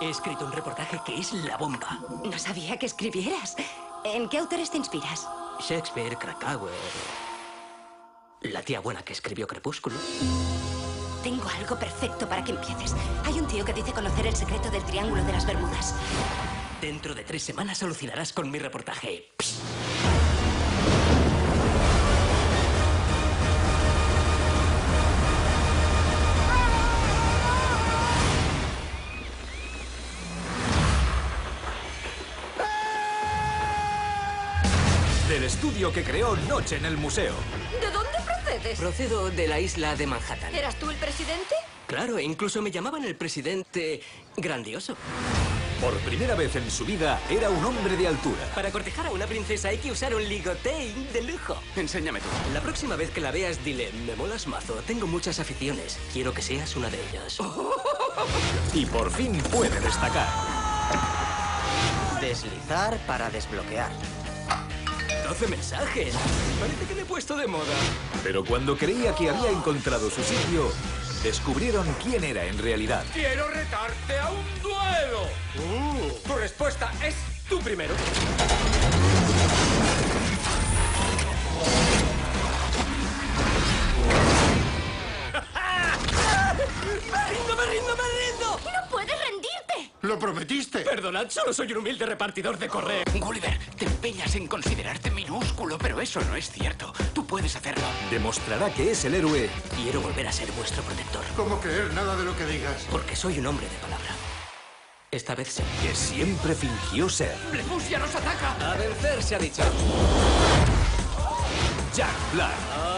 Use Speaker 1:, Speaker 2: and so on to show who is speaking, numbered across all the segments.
Speaker 1: He escrito un reportaje que es la bomba.
Speaker 2: No sabía que escribieras. ¿En qué autores te inspiras?
Speaker 1: Shakespeare, Krakauer... La tía buena que escribió Crepúsculo.
Speaker 2: Tengo algo perfecto para que empieces. Hay un tío que dice conocer el secreto del Triángulo de las Bermudas.
Speaker 1: Dentro de 3 semanas alucinarás con mi reportaje. Psst.
Speaker 3: Del estudio que creó Noche en el Museo.
Speaker 4: ¿De dónde procedes?
Speaker 1: Procedo de la isla de Manhattan.
Speaker 4: ¿Eras tú el presidente?
Speaker 1: Claro, incluso me llamaban el presidente grandioso.
Speaker 3: Por primera vez en su vida, era un hombre de altura.
Speaker 1: Para cortejar a una princesa hay que usar un ligotein de lujo.
Speaker 5: Enséñame tú.
Speaker 1: La próxima vez que la veas, dile, me molas mazo, tengo muchas aficiones. Quiero que seas una de ellas.
Speaker 3: Y por fin puede destacar.
Speaker 6: Deslizar para desbloquear.
Speaker 1: 12 mensajes. Parece que me he puesto de moda.
Speaker 3: Pero cuando creía que había encontrado su sitio, descubrieron quién era en realidad.
Speaker 5: ¡Quiero retarte a un duelo! Tu respuesta es tú primero.
Speaker 1: ¡Me rindo!
Speaker 4: ¡No puedes rendirte!
Speaker 7: ¡Lo prometiste!
Speaker 1: Perdonad, solo soy un humilde repartidor de correo.
Speaker 5: Gulliver, te empeñas en considerarte minúsculo, pero eso no es cierto. Tú puedes hacerlo.
Speaker 3: Demostrará que es el héroe.
Speaker 1: Quiero volver a ser vuestro protector.
Speaker 7: ¿Cómo creer nada de lo que digas?
Speaker 1: Porque soy un hombre de palabra. Esta vez sí.
Speaker 3: Que siempre fingió ser.
Speaker 5: ¡Blefuscia nos ataca!
Speaker 1: A vencer se ha dicho.
Speaker 3: Jack Black.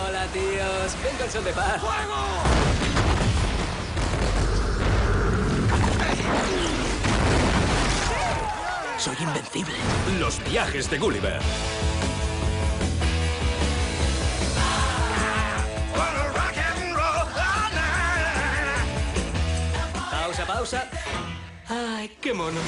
Speaker 1: Hola, tíos. Vengo al sol de paz. Soy invencible.
Speaker 3: Los viajes de Gulliver.
Speaker 1: Pausa. Ay, qué mono.